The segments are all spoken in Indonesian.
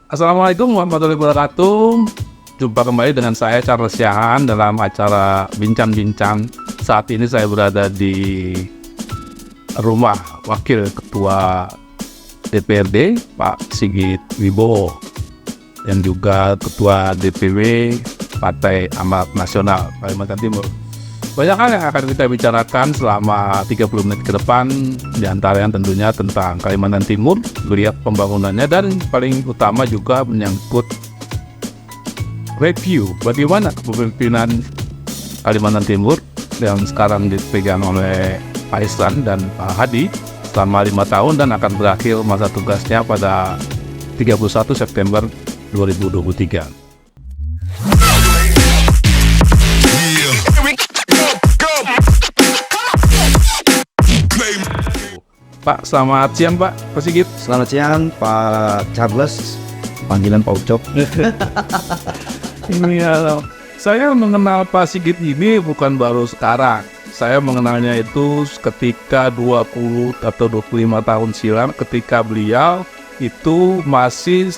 Assalamualaikum warahmatullahi wabarakatuh. Jumpa kembali dengan saya Charles Siahaan dalam acara Bincang-Bincang. Saat ini saya berada di rumah Wakil Ketua DPRD Pak Sigit Wibowo dan juga Ketua DPW Partai Amanat Nasional Kalimantan Timur. Banyak hal yang akan kita bicarakan selama 30 menit ke depan, diantaranya tentunya tentang Kalimantan Timur, lihat pembangunannya, dan paling utama juga menyangkut review bagaimana kepemimpinan Kalimantan Timur yang sekarang dipegang oleh Pak Isran dan Pak Hadi selama 5 tahun dan akan berakhir masa tugasnya pada 31 September 2023. Pak, selamat siang Pak Sigit. Selamat siang Pak Charles, panggilan Pak Ucok. Ini ya, saya mengenal Pak Sigit ini bukan baru sekarang. Saya mengenalnya itu ketika 20 atau 25 tahun silam, ketika beliau itu masih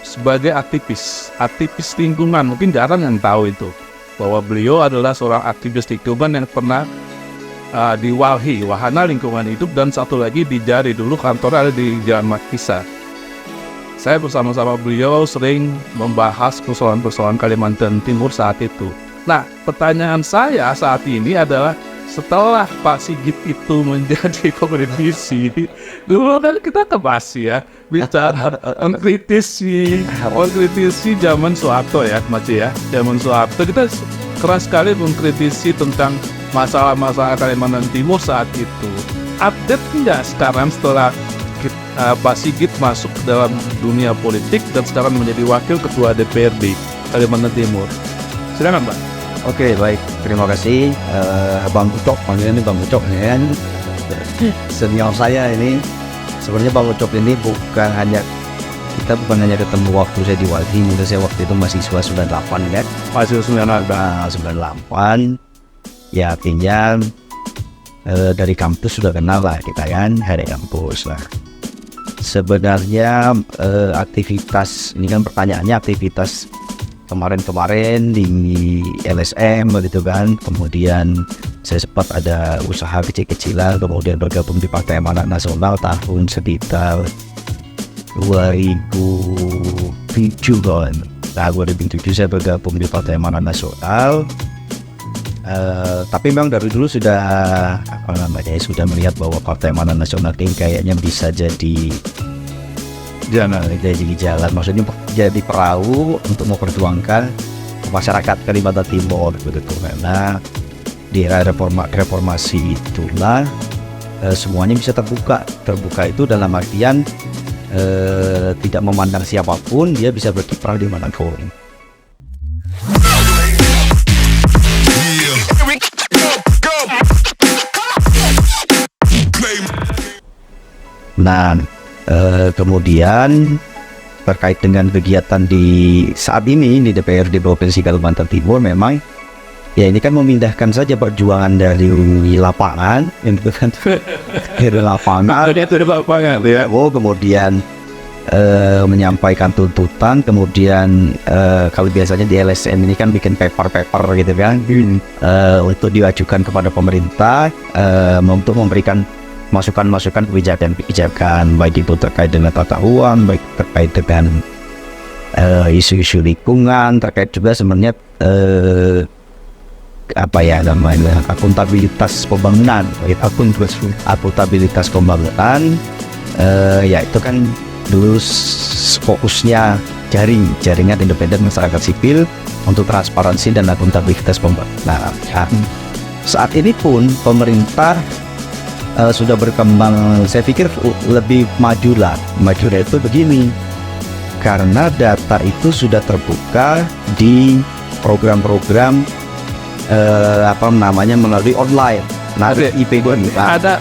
sebagai aktivis lingkungan. Mungkin jarang yang tahu itu, bahwa beliau adalah seorang aktivis lingkungan yang pernah di WALHI, Wahana Lingkungan Hidup, dan satu lagi di Jari, dulu kantor ada di Jalan Makisa. Saya bersama-sama beliau sering membahas persoalan-persoalan Kalimantan Timur saat itu. Nah, pertanyaan saya saat ini adalah, setelah Pak Sigit itu menjadi politisi, dulu kan kita kebas ya, bicara mengkritisi zaman Soeharto ya, Mas ya, zaman Soeharto kita keras sekali mengkritisi tentang masalah-masalah Kalimantan Timur saat itu. Update tidak sekarang setelah Pak Sigit masuk ke dalam dunia politik dan sekarang menjadi Wakil Ketua DPRD Kalimantan Timur. Silakan Pak. Oke, baik, terima kasih Bang Ucok, panggilannya Bang Ucok ya. Senior saya ini, sebenarnya Bang Ucok ini bukan hanya ketemu waktu saya di WALHI, mungkin saya waktu itu masih siswa 98 ya. Masih 98. Ya artinya dari kampus sudah kenal lah kita kan, dari kampus lah. Sebenarnya aktivitas, ini kan pertanyaannya aktivitas kemarin-kemarin di LSM begitu kan. Kemudian saya sempat ada usaha kecil-kecilan, kemudian bergabung di Partai Amanat Nasional tahun sekitar 2007 kan. Nah 2007 saya bergabung di Partai Amanat Nasional. Tapi memang dari dulu sudah sudah melihat bahwa Partai Amanat Nasional ini kayaknya bisa jadi jalan, maksudnya jadi perahu untuk memperjuangkan masyarakat Kalimantan Timur begitu. Karena di era reformasi itulah semuanya bisa terbuka itu dalam artian tidak memandang siapapun, dia bisa berkiprah di manapun. Nah, kemudian terkait dengan kegiatan di saat ini di DPRD Provinsi Kalimantan Timur, memang ya ini kan memindahkan saja perjuangan dari lapangan, itu kan dari lapangan, kemudian menyampaikan tuntutan, kemudian kalau biasanya di LSM ini kan bikin paper gitu kan, untuk diajukan kepada pemerintah untuk memberikan masukan-masukan kebijakan, baik itu terkait dengan tata uang, baik terkait dengan isu-isu lingkungan, terkait juga sebenarnya akuntabilitas pembangunan, ya itu kan dulu fokusnya jaringan independen masyarakat sipil untuk transparansi dan akuntabilitas pembangunan. Nah, saat ini pun pemerintah sudah berkembang, saya pikir lebih maju itu begini, karena data itu sudah terbuka di program-program melalui online. Nah,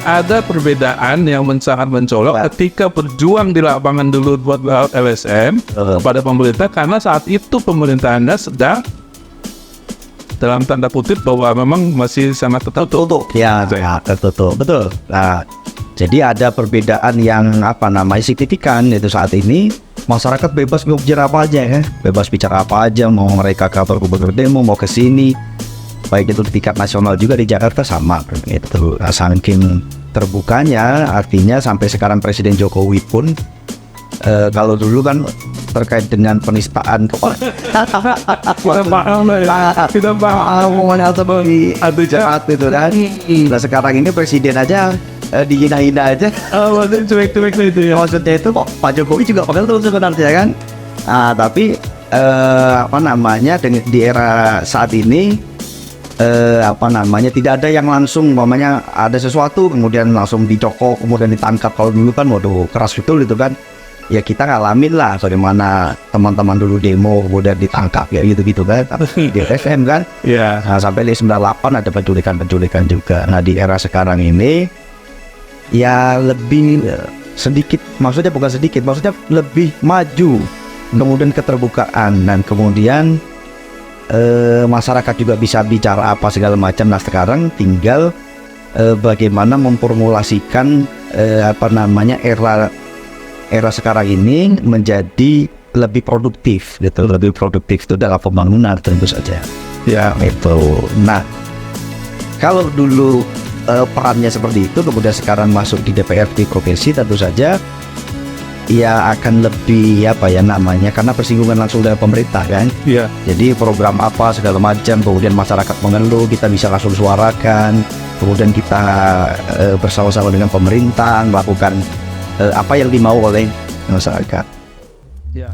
ada perbedaan yang sangat mencolok ketika berjuang di lapangan dulu buat LSM pada pemerintah, karena saat itu pemerintahannya sedang dalam tanda kutip bahwa memang masih sangat tertutup. Ya, tertutup, betul. Nah, jadi ada perbedaan yang signifikan, yaitu saat ini masyarakat bebas bicara apa aja ya, bebas bicara apa aja, mau mereka kantor gubernur demo, mau ke sini, baik itu di tingkat nasional juga di Jakarta sama gitu. Saking terbukanya, artinya sampai sekarang Presiden Jokowi pun kalau dulu kan terkait dengan penistaan Kita atau jahat itu kan. Nah sekarang ini presiden aja dihina-hina aja. maksudnya cuek-cuek itu ya. Maksudnya itu kok Pak Jokowi juga pakai terus sebenarnya kan. Tapi di era saat ini tidak ada yang langsung ada sesuatu kemudian langsung dicokok kemudian ditangkap. Kalau dulu kan waduh keras betul itu kan. Ya kita ngalamin lah bagaimana teman-teman dulu demo kemudian ditangkap ya gitu-gitu kan di FM kan. Iya. Nah, sampai di 98 ada penculikan juga. Nah di era sekarang ini ya lebih sedikit, maksudnya bukan sedikit, maksudnya lebih maju, kemudian keterbukaan dan kemudian masyarakat juga bisa bicara apa segala macam. Nah sekarang tinggal bagaimana memformulasikan era sekarang ini menjadi lebih produktif gitu, lebih produktif itu dalam pembangunan tentu saja. Ya itu. Nah kalau dulu perannya seperti itu, kemudian sekarang masuk di DPRD provinsi tentu saja ya akan lebih karena bersinggungan langsung dengan pemerintah kan. Iya. Jadi program apa segala macam, kemudian masyarakat mengeluh, kita bisa langsung suarakan, kemudian kita bersama-sama dengan pemerintah melakukan apa yang dimau oleh masyarakat. Ya.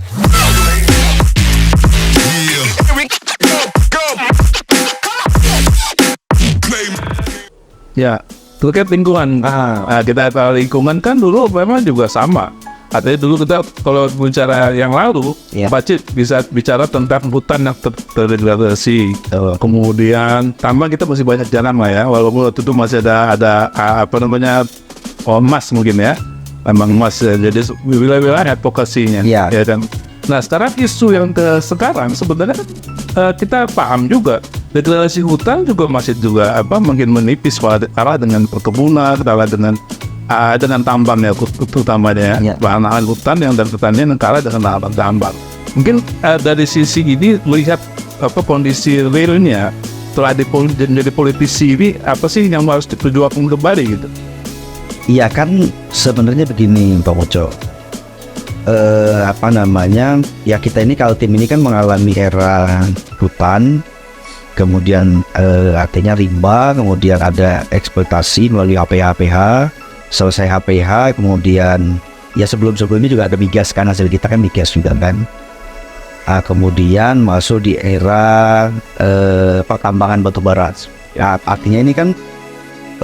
Ya, terkait lingkungan. Kita tahu lingkungan kan dulu memang juga sama. Artinya dulu kita kalau bicara yang lalu, Pak bisa bicara tentang hutan yang terdegradasi. Kemudian tambang kita masih banyak jalan lah ya, walaupun waktu itu masih ada emas mungkin ya. Memang emas jadi wilayah advokasinya ya kan. Nah sekarang isu yang sekarang sebenarnya kita paham juga degradasi hutan juga masih makin menipis kalah dengan perkebunan, kalah dengan tambang ya utamanya lahan hutan yang dan pertanian yang kalah dengan lahan tambang. Mungkin dari sisi ini melihat kondisi realnya setelah jadi politisi ini apa sih yang harus diperjuangkan kembali gitu? Iya kan sebenarnya begini Pak Mojo, ya kita ini kalau tim ini kan mengalami era hutan, kemudian artinya rimba, kemudian ada eksploitasi melalui HPH, selesai HPH, kemudian ya sebelumnya juga ada migas kan, hasil kita kan migas juga kan. Kemudian masuk di era pertambangan batubara. Ya artinya ini kan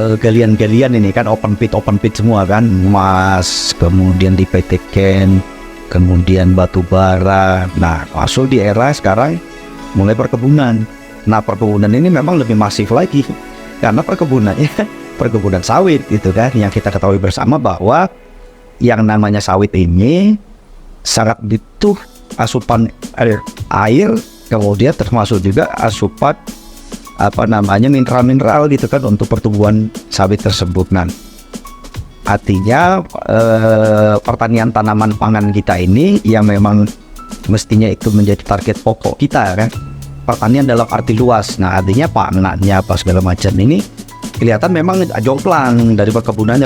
galian-galian ini kan open pit semua kan, emas, kemudian di PT Ken, kemudian batu bara. Nah masuk di era sekarang mulai perkebunan. Nah perkebunan ini memang lebih masif lagi karena perkebunan sawit gitu kan, yang kita ketahui bersama bahwa yang namanya sawit ini sangat butuh asupan air, kemudian termasuk juga asupan mineral gitu kan untuk pertumbuhan sawit tersebut. Nah, artinya pertanian tanaman pangan kita ini yang memang mestinya itu menjadi target pokok kita kan, pertanian dalam arti luas. Nah artinya pangannya apa segala macam ini kelihatan memang jomplang dari perkebunannya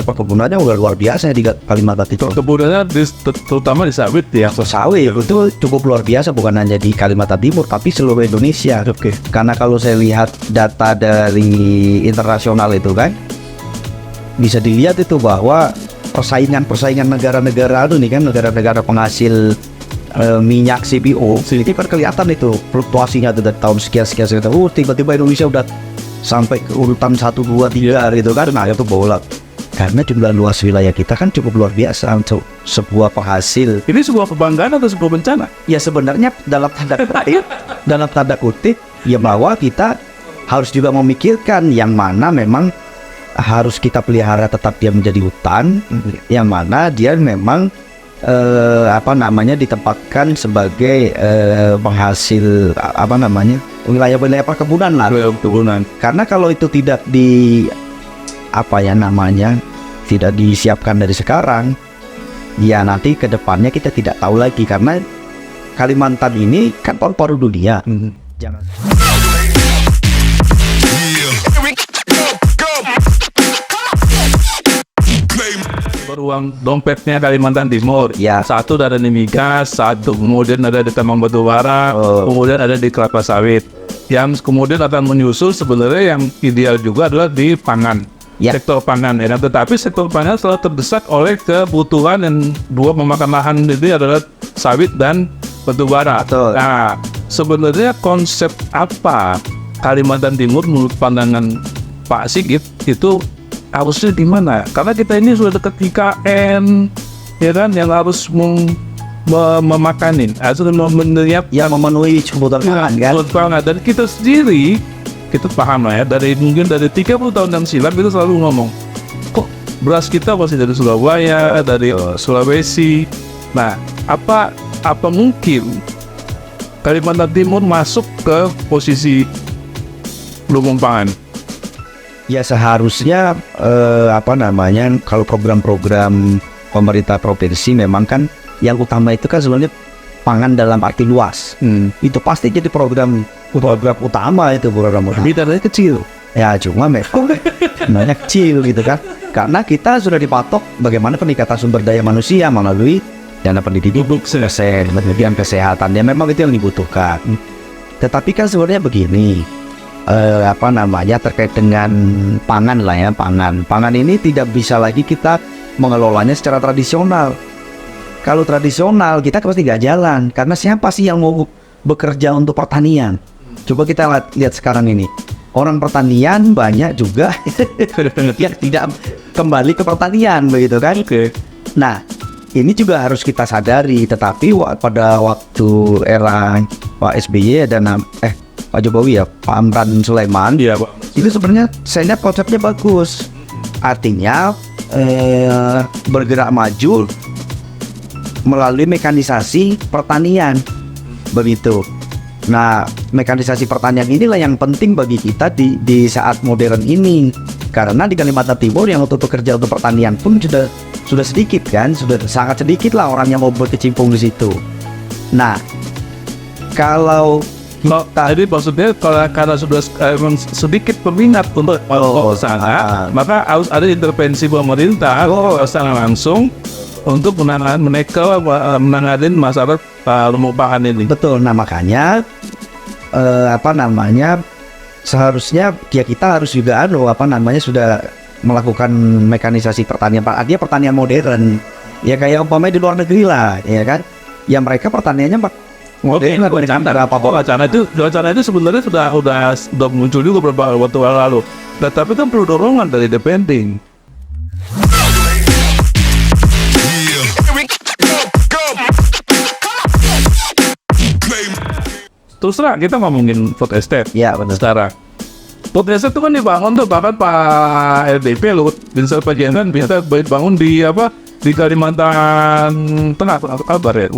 udah luar biasa di Kalimantan itu. Perkebunannya terutama di sawit ya. Sawit itu cukup luar biasa, bukan hanya di Kalimantan Timur tapi seluruh Indonesia. Karena kalau saya lihat data dari internasional itu kan bisa dilihat itu bahwa persaingan negara-negara itu nih kan, negara-negara penghasil minyak CPO ini kan kelihatan itu fluktuasinya itu dari tahun sekian tiba-tiba Indonesia udah sampai ke urutan 1, 2, 3 gitu kan. Nah itu bolak karena jumlah luas wilayah kita kan cukup luar biasa untuk sebuah penghasil. Ini sebuah kebanggaan atau sebuah bencana? Ya sebenarnya dalam tanda kutip ya, bahwa kita harus juga memikirkan yang mana memang harus kita pelihara tetap dia menjadi hutan, yang mana dia memang ditempatkan sebagai penghasil wilayah-wilayah perkebunan lah. Karena kalau itu tidak tidak disiapkan dari sekarang, ya nanti ke depannya kita tidak tahu lagi, karena Kalimantan ini kan paru-paru dunia. Jangan. Beruang dompetnya Kalimantan Timur. Ya. Satu ada di migas, satu kemudian ada di tambang batu bara, kemudian ada di kelapa sawit. Yang kemudian akan menyusul sebenarnya yang ideal juga adalah di pangan. Ya. Sektor pangan ya. Tetapi sektor pangan selalu terdesak oleh kebutuhan yang dua memakan lahan ini adalah sawit dan batu bara. Betul. Nah, sebenarnya konsep apa Kalimantan Timur menurut pandangan Pak Sigit itu harusnya di mana? Karena kita ini sudah dekat IKN, ya kan, yang harus memakanin, harus Memenuhi kebutuhan pangan kan. pangan. Dan kita sendiri, kita paham lah ya, mungkin dari 30 tahun yang silam kita selalu ngomong, kok beras kita masih dari Surabaya, dari Sulawesi. Nah, apa mungkin Kalimantan Timur masuk ke posisi lumbung pangan? Ya seharusnya kalau program-program pemerintah provinsi memang kan yang utama itu kan sebenarnya pangan dalam arti luas. Itu pasti jadi program utama itu, program utama. Bidarnya kecil. Ya cuma memang sebenarnya kecil gitu kan. Karena kita sudah dipatok bagaimana peningkatan sumber daya manusia melalui dana pendidikan, pendidikan kesehatan. Ya memang itu yang dibutuhkan. Tetapi kan sebenarnya begini. Terkait dengan pangan lah ya, pangan ini tidak bisa lagi kita mengelolanya secara tradisional. Kalau tradisional kita pasti nggak jalan, karena siapa sih yang mau bekerja untuk pertanian? Coba kita lihat sekarang ini, orang pertanian banyak juga yang tidak kembali ke pertanian, begitu kan? Nah, ini juga harus kita sadari. Tetapi pada waktu era Pak SBY dan Pak Jokowi ya, Pak Amran Sulaiman, Iya, Pak. itu sebenarnya saya lihat konsepnya bagus. Artinya bergerak maju melalui mekanisasi pertanian, begitu. Nah, mekanisasi pertanian inilah yang penting bagi kita di saat modern ini, karena di Kalimantan Timur yang untuk bekerja untuk pertanian pun sudah sedikit kan, sudah sangat sedikit lah orang yang mau berkecimpung di situ. Nah, kalau jadi maksudnya karena sudah sedikit peminat untuk sana, maka harus ada intervensi pemerintah secara langsung untuk menangani masalah lumbung pangan ini. Betul. Nah makanya seharusnya kita harus juga sudah melakukan mekanisasi pertanian. Artinya pertanian modern. Ya kayak umpamanya di luar negeri lah, ya kan? Ya mereka pertaniannya Wacana itu sebenarnya sudah muncul juga beberapa waktu lalu. Tapi kan perlu dorongan dari depending. Terus terang kita ngomongin food estate. Ya benar. Sekarang food estate itu kan dibangun tuh, bahkan Pak LDP Luhut Binsar Panjaitan bisa bangun di Kalimantan Tengah kabar ya,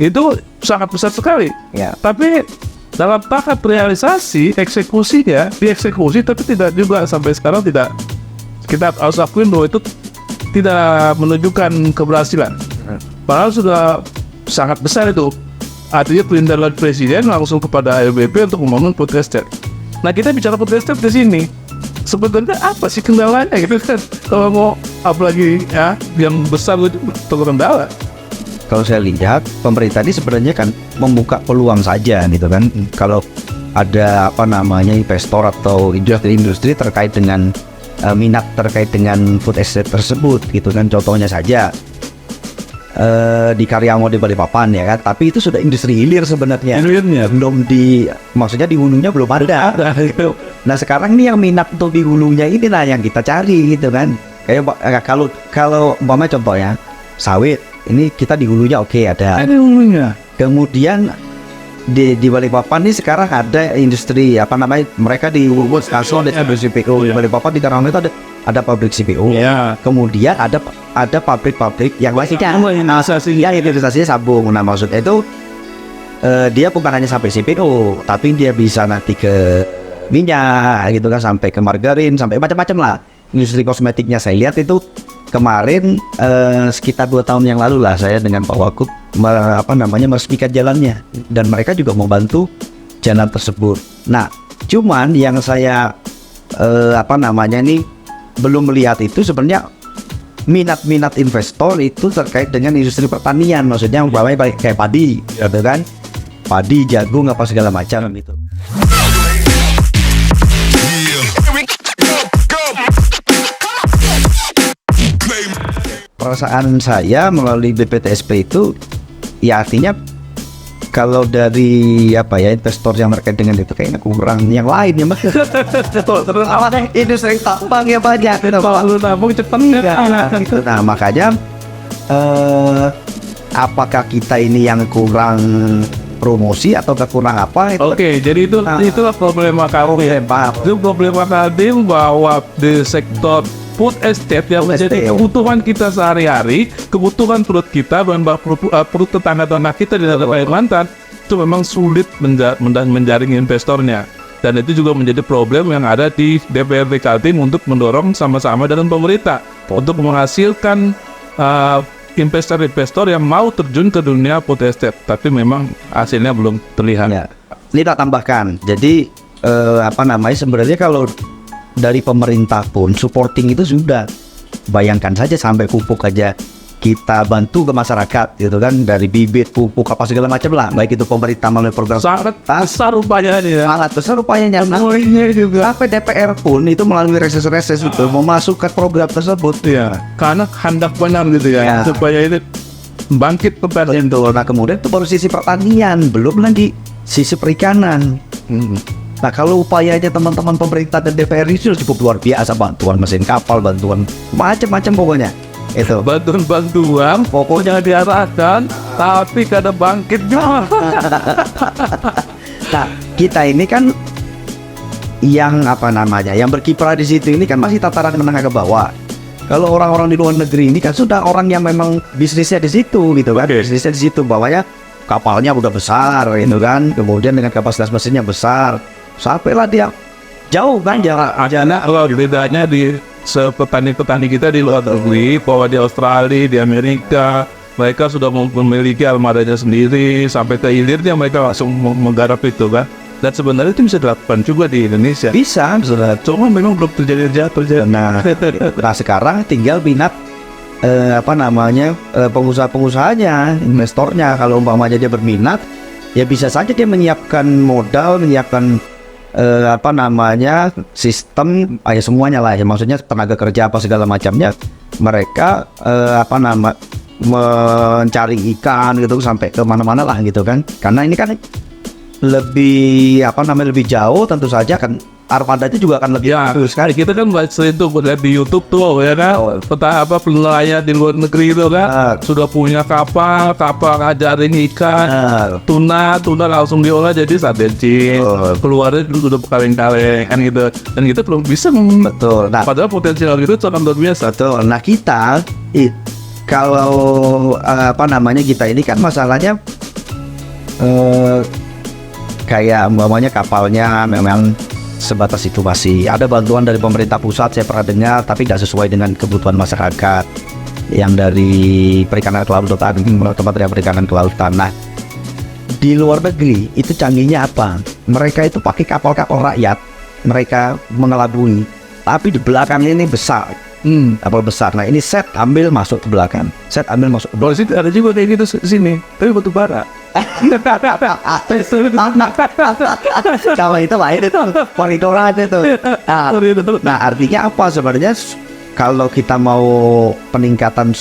itu sangat besar sekali. Ya. Tapi dalam tahap realisasi, dieksekusi, tapi tidak juga sampai sekarang tidak. Kita harus akuin bahwa itu tidak menunjukkan keberhasilan. Padahal sudah sangat besar itu. Artinya perintah dari presiden langsung kepada LBP untuk membangun food estate. Nah kita bicara food estate di sini. Sebenarnya apa sih kendalanya gitu kan? Kalau mau apalagi ya yang besar itu kendala. Kalau saya lihat pemerintah ini sebenarnya kan membuka peluang saja gitu kan. Kalau ada investor atau industri terkait dengan minat terkait dengan food estate tersebut gitu kan. Contohnya saja di Karyango di Balikpapan ya kan, tapi itu sudah industri hilir sebenarnya. Belum maksudnya di hulunya belum ada. Nah sekarang ini yang minat untuk di hulunya inilah yang kita cari gitu kan. Kayak kalau umpamanya contohnya sawit, ini kita di hulunya oke, ada hulunya. Kemudian di Balikpapan ini sekarang ada industri mereka di Kaso ada CPO. Di Balikpapan di Karyango itu ada pabrik CPO. Kemudian ada pabrik-pabrik yang investasinya sabung. Nah maksudnya itu dia bukan hanya sampai CPO, tapi dia bisa nanti ke minyak gitu kan, sampai ke margarin, sampai macam-macam lah. Industri kosmetiknya saya lihat itu kemarin sekitar 2 tahun yang lalu lah saya dengan Pak Wagub meresmikan jalannya, dan mereka juga membantu jalan tersebut. Nah, cuman yang saya belum melihat itu sebenarnya minat investor itu terkait dengan industri pertanian, maksudnya umpamanya kayak padi, gitu kan, padi, jagung, apa segala macam gitu. Perasaan saya melalui BPTSP itu, ya artinya kalau dari investor yang terkait dengan itu kayaknya kurang yang lain ya Mas. Industri tambang ya banyak. Kalau nabung cepet Nah makanya apakah kita ini yang kurang promosi atau kurang apa? Oke, jadi itulah problema kami. Itu problema kami bahwa di sektor food estate yang menjadi kebutuhan kita sehari-hari, kebutuhan perut kita dan perut tetangga-tetangga kita di daerah Kalimantan, itu memang sulit menjaring investornya. Dan itu juga menjadi problem yang ada di DPRD Kaltim untuk mendorong sama-sama dengan pemerintah untuk menghasilkan investor-investor yang mau terjun ke dunia food estate, tapi memang hasilnya belum terlihat. Ya. Ini tak tambahkan. Jadi sebenarnya kalau dari pemerintah pun supporting itu sudah, bayangkan saja sampai pupuk aja kita bantu ke masyarakat gitu kan, dari bibit, pupuk, apa segala macam lah, baik itu pemerintah melalui program Sangat besar upayanya. Sangat besar upayanya. Juga Sampai DPR pun itu melalui reses-reses itu memasukkan program tersebut. Ya, karena hendak benar gitu ya, supaya ini bangkit kembali. Nah kemudian itu baru sisi pertanian, belum lagi sisi perikanan. Nah kalau upayanya teman-teman pemerintah dan DPR itu cukup luar biasa, bantuan mesin kapal, bantuan macam-macam pokoknya. Itu bantuan pokoknya diarahkan, tapi kada bangkit juga. Nah kita ini kan yang yang berkiprah di situ ini kan masih tataran menengah ke bawah. Kalau orang-orang di luar negeri ini kan sudah orang yang memang bisnisnya di situ gitu kan, bisnisnya di situ, bawahnya kapalnya udah besar gitu kan, kemudian dengan kapasitas mesinnya besar, sampailah dia jauh kan Karena kalau bedanya di petani-petani kita di luar negeri, bahwa di Australia, di Amerika, mereka sudah memiliki armadanya sendiri, sampai ke hilirnya mereka langsung menggarap itu kan. Dan sebenarnya itu bisa dilakukan juga di Indonesia. Bisa, cuma memang belum terjadi. Nah sekarang tinggal minat pengusaha-pengusahanya, investornya. Kalau umpamanya dia berminat, ya bisa saja dia menyiapkan modal, menyiapkan sistem, semuanya lah ya, maksudnya tenaga kerja apa segala macamnya. Mereka mencari ikan gitu sampai ke mana-mana lah gitu kan. Karena ini kan lebih lebih jauh, tentu saja kan armadanya juga akan lebih bagus sekali. Kita kan sering tuh lihat di YouTube tuh ya kan, penelayan di luar negeri itu kan sudah punya kapal ngajarin ikan, tuna langsung diolah jadi sate cing, keluarnya dulu udah kaleng-kaleng kan gitu, dan kita belum bisa. Betul. Nah, padahal potensial itu sangat luar biasa. Betul. Nah kita kalau kita ini kan masalahnya kayak umpamanya kapalnya memang sebatas itu, masih ada bantuan dari pemerintah pusat saya pernah dengar, tapi tidak sesuai dengan kebutuhan masyarakat yang dari perikanan kelautan, Kementerian Perikanan Kelautan. Nah di luar negeri itu canggihnya apa? Mereka itu pakai kapal-kapal rakyat, mereka mengelabui, tapi di belakang ini besar. Kapal besar. Nah ini set ambil masuk ke belakang, set ambil masuk ke belakang. Di situ ada juga kayak gitu sini, tapi batu bara. Kalau itu lain, itu koridoran itu. Nah artinya apa sebenarnya? Kalau kita mau peningkatan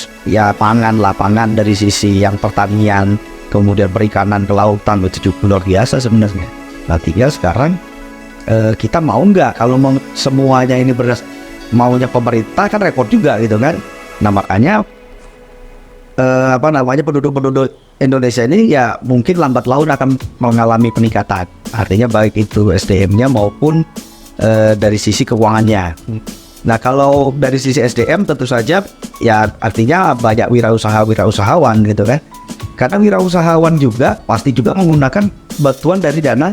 pangan dari sisi yang pertanian, kemudian perikanan, kelautan, itu cukup luar biasa sebenarnya. Nah tinggal sekarang kita mau nggak, kalau semuanya ini maunya pemerintah kan repot juga gitu kan. Nah makanya penduduk Indonesia ini ya mungkin lambat laun akan mengalami peningkatan. Artinya baik itu SDM-nya maupun dari sisi keuangannya. Nah kalau dari sisi SDM tentu saja ya artinya banyak wirausahawan gitu kan. Karena wirausahawan juga pasti juga menggunakan bantuan dari dana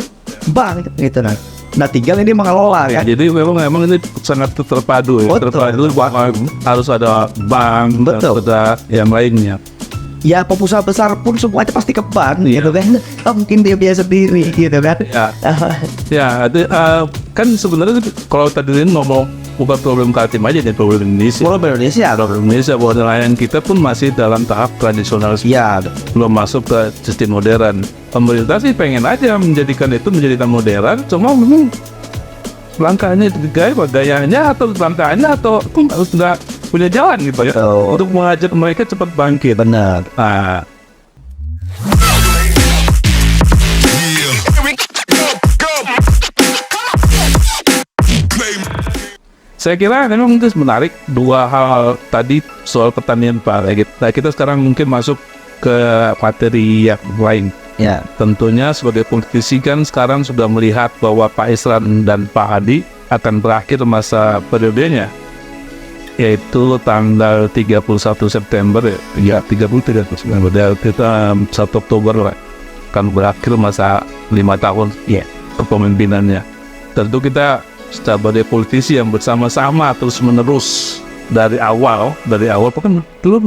bank gitu kan. Nah tinggal ini mengelola Ya, kan. jadi memang ini sangat terpadu ya. Betul. Terpadu bahwa harus ada bank, Betul. harus ada yang lainnya. Ya pengusaha besar pun semuanya pasti ke bank Iya. gitu kan. Mungkin dia biasa sendiri gitu kan. Ya, ya kan sebenarnya kalau tadi ngomong bukan problem Kaltim aja nih, problem Indonesia. Kalau Indonesia Problem Indonesia bahwa nelayan kita pun masih dalam tahap tradisional, ya belum masuk ke sistem modern. Pemerintah sih pengen aja menjadikan itu menjadikan modern, cuma memang langkahnya gayanya atau langkahnya atau harus nggak punya jalan gitu ya Betul. untuk mengajak mereka cepat bangkit. benar. Nah, saya kira memang itu menarik dua hal tadi soal pertanian Pak Regit. Nah, kita sekarang mungkin masuk ke materi yang lain. Ya, Tentunya sebagai politisi kan sekarang sudah melihat bahwa Pak Isran dan Pak Hadi akan berakhir masa periodenya, yaitu tanggal 31 September ya 30 September dan kita 1 Oktober lah, akan berakhir masa 5 tahun ya. kepemimpinannya. Tentu kita sebagai politisi yang bersama-sama terus menerus dari awal kan dulu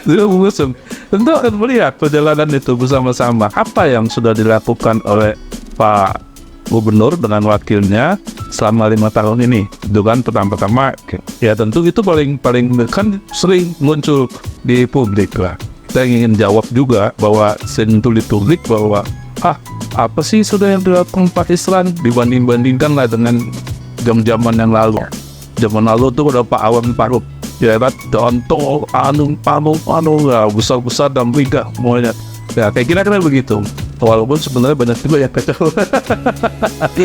mengusung tentu akan melihat perjalanan itu bersama-sama apa yang sudah dilakukan oleh Pak Gubernur dengan wakilnya selama 5 tahun ini. Itu kan pertama ya tentu itu paling kan sering muncul di publik lah. Kita ingin jawab juga bahwa sentuh di publik bahwa apa sih sudah yang dilakukan Pak Isran dibandingkan lah dengan jam-jaman yang lalu. Zaman lalu tuh udah Pak Awan Paruk, ya kan, contoh panu ya, besar-besar dan megah semuanya. Ya kayak kira-kira begitu. Walaupun sebenarnya banyak juga yang kacau.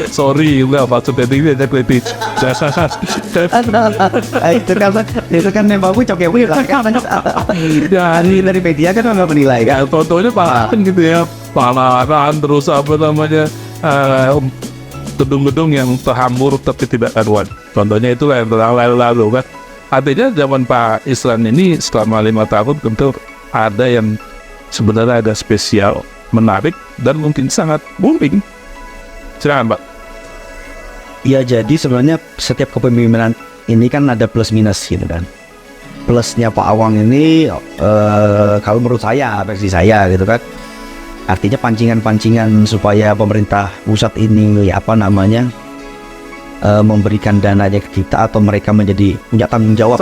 Sorry, enggak maksudnya ini aja kritik. Itu kan nembakku coknya kan. Dari media kan nggak menilai kan. Ya contohnya Pak gitu ya, panahan terus apa namanya gedung-gedung yang terhambur tapi tidak karuan. Contohnya itulah yang lalu kan. Artinya zaman Pak Isran ini selama 5 tahun tentu ada yang sebenarnya ada spesial, menarik dan mungkin sangat booming. Silakan Pak. Ya jadi sebenarnya setiap kepemimpinan ini kan ada plus minus gitu kan. Plusnya Pak Awang ini kalau menurut saya, versi saya gitu kan, artinya pancingan-pancingan supaya pemerintah pusat ini memberikan dananya ke kita atau mereka menjadi punya tanggung jawab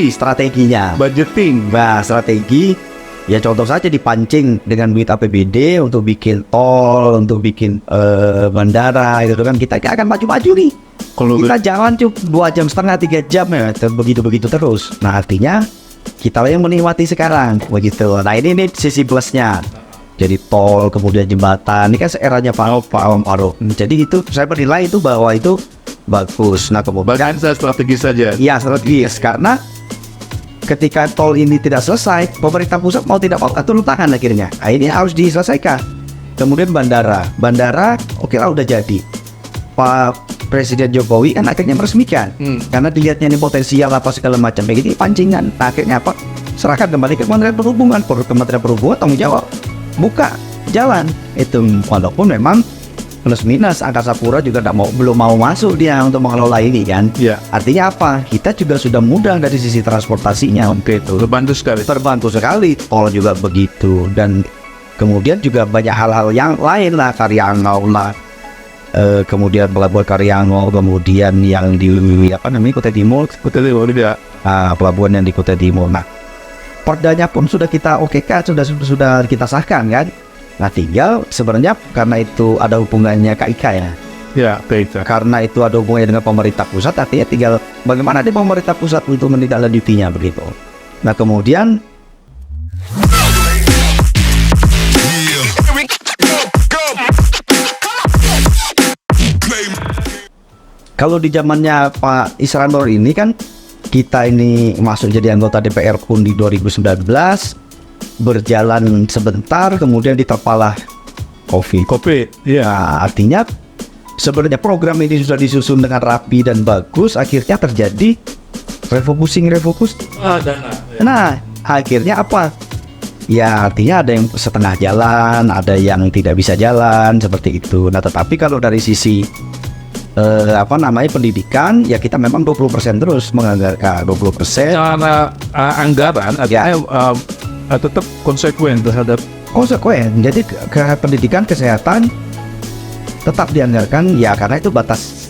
strateginya. Budgeting. Nah, strategi ya contoh saja dipancing dengan duit APBD untuk bikin tol, untuk bikin bandara gitu kan, kita akan maju-maju nih. Kalau Kita jalan cuma 2,5 jam, 3 jam ya, begitu terus. Nah artinya kita yang menikmati sekarang begitu. Nah ini sisi plusnya. Jadi tol, kemudian jembatan, ini kan eranya Pak Awan Paruk. Jadi itu saya menilai itu bahwa itu bagus. Nah kemudian bahkan saya strategis saja. iya strategis, karena ketika tol ini tidak selesai, pemerintah pusat mau tidak mau turun tangan akhirnya. Nah, ini harus diselesaikan. Kemudian bandara, oke lah udah jadi. Pak Presiden Jokowi kan akhirnya meresmikan, karena dilihatnya ini potensial apa segala macam. Begini pancingan, nah, akhirnya apa? Serahkan kembali ke Kementerian Perhubungan. Kementerian Perhubungan tanggung jawab, buka jalan itu. Walaupun memang plus minus, Angkasa Pura juga belum mau masuk dia untuk mengelola ini kan. Iya. Artinya apa? Kita juga sudah mudah dari sisi transportasinya. Oke, itu Terbantu sekali. Tol juga begitu. Dan kemudian juga banyak hal-hal yang lain lah, Karyangau lah. Kemudian pelabuhan Karyangau, kemudian yang di Kutai Timur dia. pelabuhan yang di Kutai Timur. Nah, perdanya pun sudah kita okekan, sudah kita sahkan kan. Nah, tinggal sebenarnya karena itu ada hubungannya KIK ya. Ya, baik. Karena itu ada hubungannya dengan pemerintah pusat, artinya tinggal bagaimana di pemerintah pusat untuk menindaklanjutinya begitu. Nah, kemudian kalau di zamannya Pak Isran Nur ini kan kita ini masuk jadi anggota DPR pun di 2019, berjalan sebentar kemudian diterpalah COVID. Iya. Nah, artinya sebenarnya program ini sudah disusun dengan rapi dan bagus, akhirnya terjadi refocusing. Dana. Nah, akhirnya apa? Ya artinya ada yang setengah jalan, ada yang tidak bisa jalan seperti itu. Nah tetapi kalau dari sisi pendidikan, ya kita memang 20% terus menganggarkan 20%. Secara anggaran tetap konsekuen terhadap Konsekuen. Jadi ke pendidikan kesehatan tetap dianggarkan ya, karena itu batas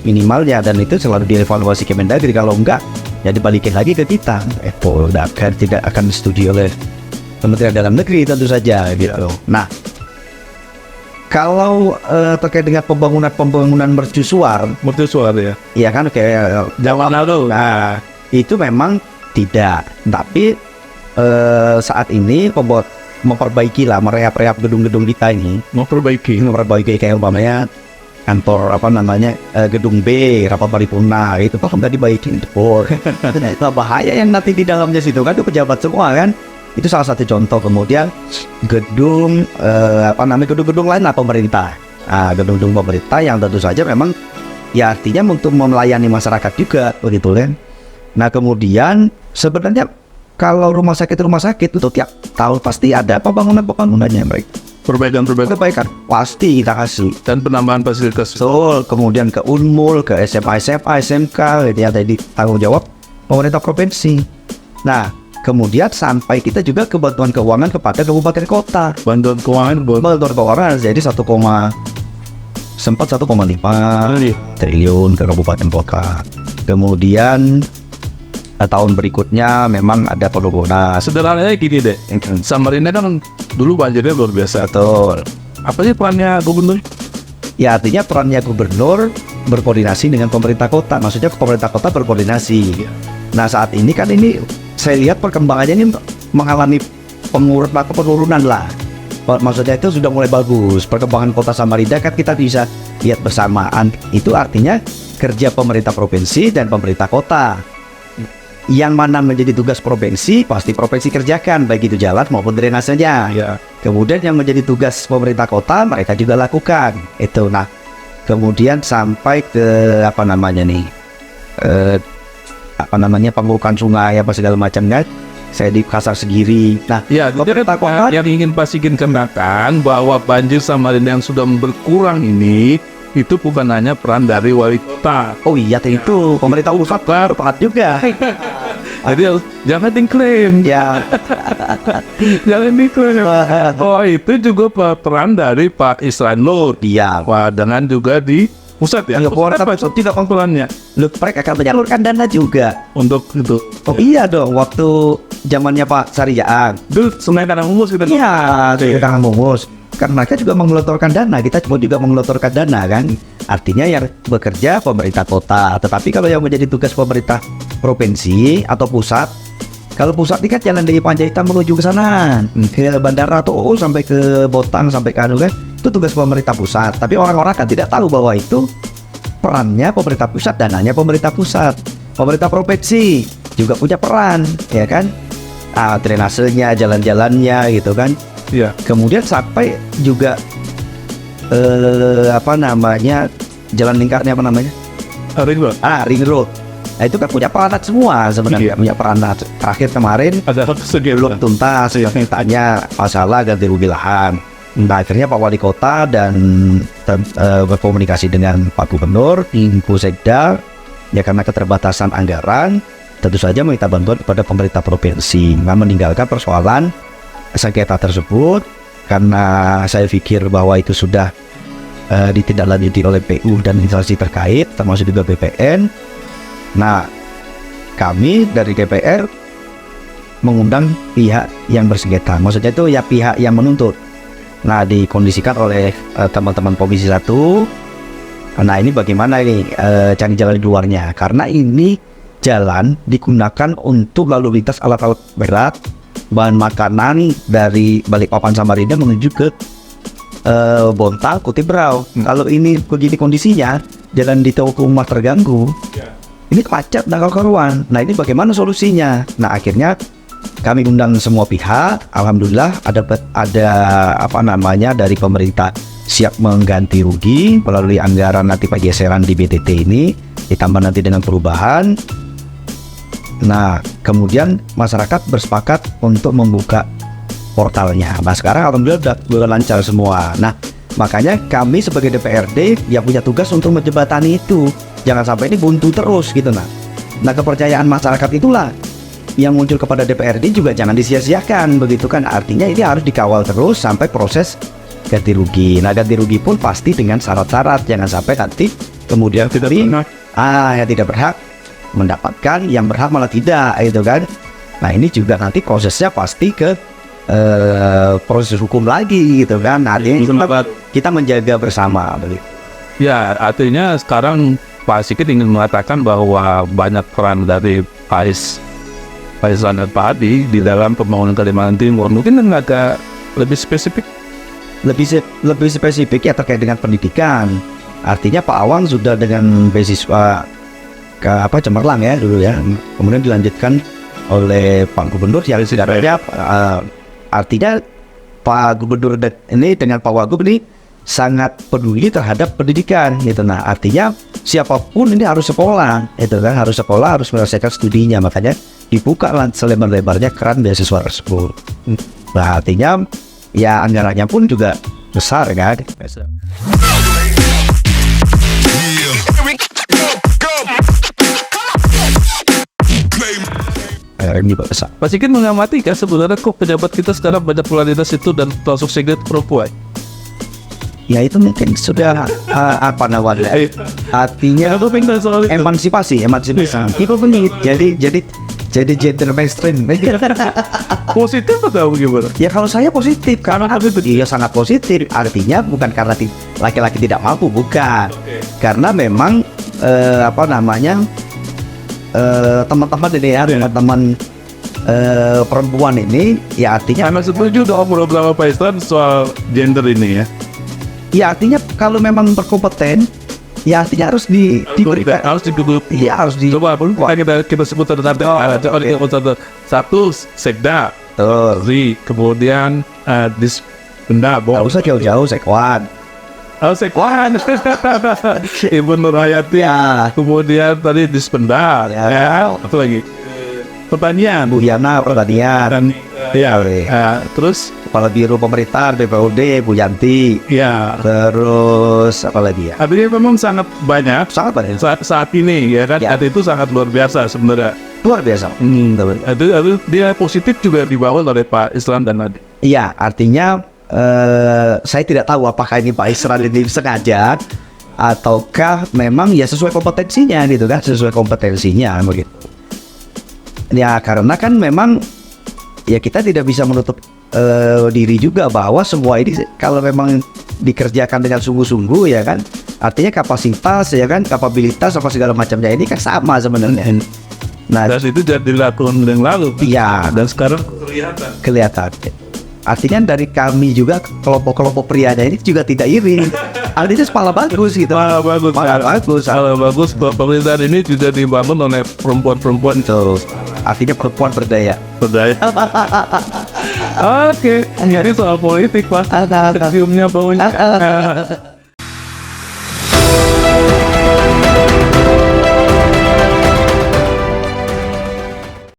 minimalnya, dan itu selalu dievaluasi Kemendagri. Kalau enggak ya dibalikin lagi ke kita. Tidak akan disetujui oleh Kementerian Dalam Negeri tentu saja gitu. Nah, kalau terkait dengan pembangunan mercusuar ya. ya kan kayak Zaman lalu. nah itu memang tidak, tapi saat ini memperbaiki lah, merehab gedung-gedung kita ini, memperbaiki kayak umpamanya kantor gedung B rapat paripurna itu kok nggak dibaikin itu. Itu bahaya yang nanti di dalamnya situ kan itu pejabat semua kan. Itu salah satu contoh. Kemudian gedung gedung-gedung lain lah pemerintah. Gedung-gedung pemerintah yang tentu saja memang ya artinya untuk melayani masyarakat juga begitu kan. Nah kemudian sebenarnya kalau rumah sakit itu tiap tahun pasti ada pembangunannya mereka. Perbaikan pasti kita kasih, dan penambahan fasilitas. Kemudian ke Unmul, ke SMA, SMK, itu yang tadi tanggung jawab pemerintah provinsi. Nah, kemudian sampai kita juga ke bantuan keuangan kepada kabupaten kota. Bantuan keuangan jadi 1,5 triliun ke kabupaten kota. Kemudian tahun berikutnya memang ada penurunan. Sederhananya gini deh, Samarinda kan dulu banjirnya luar biasa. Betul. Apa sih perannya gubernur? Ya artinya perannya gubernur berkoordinasi dengan pemerintah kota. Maksudnya pemerintah kota berkoordinasi. Nah saat ini kan saya lihat perkembangannya ini mengalami penurunan lah. Maksudnya itu sudah mulai bagus. Perkembangan kota Samarinda kan kita bisa lihat bersamaan. Itu artinya kerja pemerintah provinsi dan pemerintah kota. Yang mana menjadi tugas provinsi pasti provinsi kerjakan, baik itu jalan maupun drainasenya. Ya. Kemudian yang menjadi tugas pemerintah kota mereka juga lakukan itu. Nah kemudian sampai ke pengurukan sungai apa segala macam kan, saya di Kasar Segiri. Nah ya, pemerintah kota yang ingin kenakan bahwa banjir Samarinda yang sudah berkurang ini itu bukan hanya peran dari wali kota. Oh iya, itu pemerintah pusat berperan juga. Jadi jangan diklaim. Ya. Jangan diklaim. Oh itu juga peran dari Pak Israel Nur. Iya. Wah, dengan juga di pusat ya. Tidak kontrolannya. Mereka akan menyalurkan dana juga untuk itu. Oh iya dong, waktu zamannya Pak Sarijaang. Dulu Sungai Karangungus kita. Iya, Sungai Karangungus. Karena mereka juga mengelontorkan dana, kita juga mengelontorkan dana kan. Artinya yang bekerja pemerintah kota. Tetapi kalau yang menjadi tugas pemerintah provinsi atau pusat, kalau pusat ini kan jalan dari Panjaitan menuju ke sana, ke bandara tuh sampai ke Botang sampai ke kan, itu tugas pemerintah pusat. Tapi orang-orang kan tidak tahu bahwa itu perannya pemerintah pusat, dananya pemerintah pusat. Pemerintah provinsi juga punya peran, ya kan? Drainasenya, jalan-jalannya gitu kan. Iya. Kemudian sampai juga jalan lingkarnya ring road. Nah itu kan punya peranat semua sebenarnya. Punya peranat. Terakhir kemarin ada belum tuntas tanya masalah ganti rugi lahan. Nah akhirnya Pak Wali Kota dan berkomunikasi dengan Pak Gubernur, Ibu Sekda, ya karena keterbatasan anggaran tentu saja meminta bantuan kepada pemerintah provinsi. Meninggalkan persoalan sengketa tersebut karena saya pikir bahwa itu sudah ditindaklanjuti oleh PU dan instansi terkait termasuk juga BPN. Nah kami dari DPR mengundang pihak yang bersengketa, maksudnya itu ya pihak yang menuntut. Nah dikondisikan oleh teman-teman Komisi 1. Nah ini bagaimana ini cari jalan di luarnya, karena ini jalan digunakan untuk lalu lintas alat-alat berat, bahan makanan dari Balikpapan Samarinda menuju ke Bontang, Kutibrau. Kalau ini begini kondisinya, jalan di Taukumah terganggu, ini macet dan karuan. Nah ini bagaimana solusinya? Nah akhirnya kami undang semua pihak. Alhamdulillah ada dari pemerintah siap mengganti rugi melalui anggaran nanti pergeseran di BTT ini, ditambah nanti dengan perubahan. Nah kemudian masyarakat bersepakat untuk membuka portalnya. Nah sekarang alhamdulillah udah lancar semua. Nah makanya kami sebagai DPRD yang punya tugas untuk menjembatani itu, jangan sampai ini buntu terus gitu. Nah kepercayaan masyarakat itulah yang muncul kepada DPRD juga jangan disia-siakan begitu kan. Artinya ini harus dikawal terus sampai proses ganti rugi. Nah ganti rugi pun pasti dengan syarat-syarat, jangan sampai nanti kemudian Tidak berhak. yang tidak berhak mendapatkan, yang berhak malah tidak, itu kan. Nah ini juga nanti prosesnya pasti ke proses hukum lagi gitu kan. Artinya kita menjaga bersama begitu. Ya, artinya sekarang Pak Sigit ingin mengatakan bahwa banyak peran dari Pak Isran dan Pak Adi di dalam pembangunan Kalimantan Timur. Mungkin agak lebih spesifik. Lebih spesifik ya terkait dengan pendidikan. Artinya Pak Awang sudah dengan beasiswa ke Cemerlang ya dulu ya. Kemudian dilanjutkan oleh Pak Gubernur yang sebenarnya artinya Pak Gubernur ini dengan Pak Wagub ini sangat peduli terhadap pendidikan gitu. Nah artinya siapapun ini harus sekolah, itu kan, harus sekolah, harus menyelesaikan studinya. Makanya dibuka selebar-lebarnya keran beasiswa tersebut. Nah artinya ya anggarannya pun juga besar kan. Pak Sigit mengamati kan sebenarnya kok pejabat kita sekarang banyak popularitas itu dan termasuk sekdet perempuan. Ya itu mungkin sudah apa namanya? Artinya emansipasi. Itu benar. Jadi gender mainstream. Positif atau gimana? Ya kalau saya positif karena dia sangat positif. Artinya bukan karena laki-laki tidak mampu, bukan. Karena memang teman-teman ini ya, teman-teman perempuan ini ya artinya Anda setuju dong beberapa Pak Isran soal gender ini ya? Ya artinya kalau memang berkompeten ya artinya harus diberikan, harus digugur. Iya harus di. Coba kita sebut nanti. Satu sekda, kemudian dispenda. Nggak usah jauh-jauh sekwan. Sekwan. Ibu Nur Hayati. Ya. Kemudian tadi dispenda. Ya. Apa lagi? Pertanian. Bu Yana pertanian. Dan terus Kepala Biro Pemerintahan BPUD Bu Yanti. Ya. Terus apa lagi ya? Artinya memang sangat banyak. Sangat banyak. Saat ini ya kan. Ya. Itu sangat luar biasa sebenarnya. Luar biasa. Itu dia positif juga dibawa oleh Pak Isran dan Adi. Iya, artinya saya tidak tahu apakah ini Pak Isran ini sengaja ataukah memang ya sesuai kompetensinya gitu kan, sesuai kompetensinya begitu. Ya karena kan memang ya kita tidak bisa menutup diri juga bahwa semua ini kalau memang dikerjakan dengan sungguh-sungguh ya kan, artinya kapasitas ya kan, kapabilitas apa segala macamnya ini kan sama sebenarnya. Nah, dan itu jadi dilakukan yang lalu. Iya. Dan sekarang kelihatan. Artinya dari kami juga kelompok-kelompok prianya ini juga tidak iri. Artinya kepala bagus gitu. Kepala bagus. Pemerintahan ini juga dibangun oleh perempuan-perempuan. Artinya perempuan berdaya. Oke. Jadi soal politik Pak. Ciumnya baunya.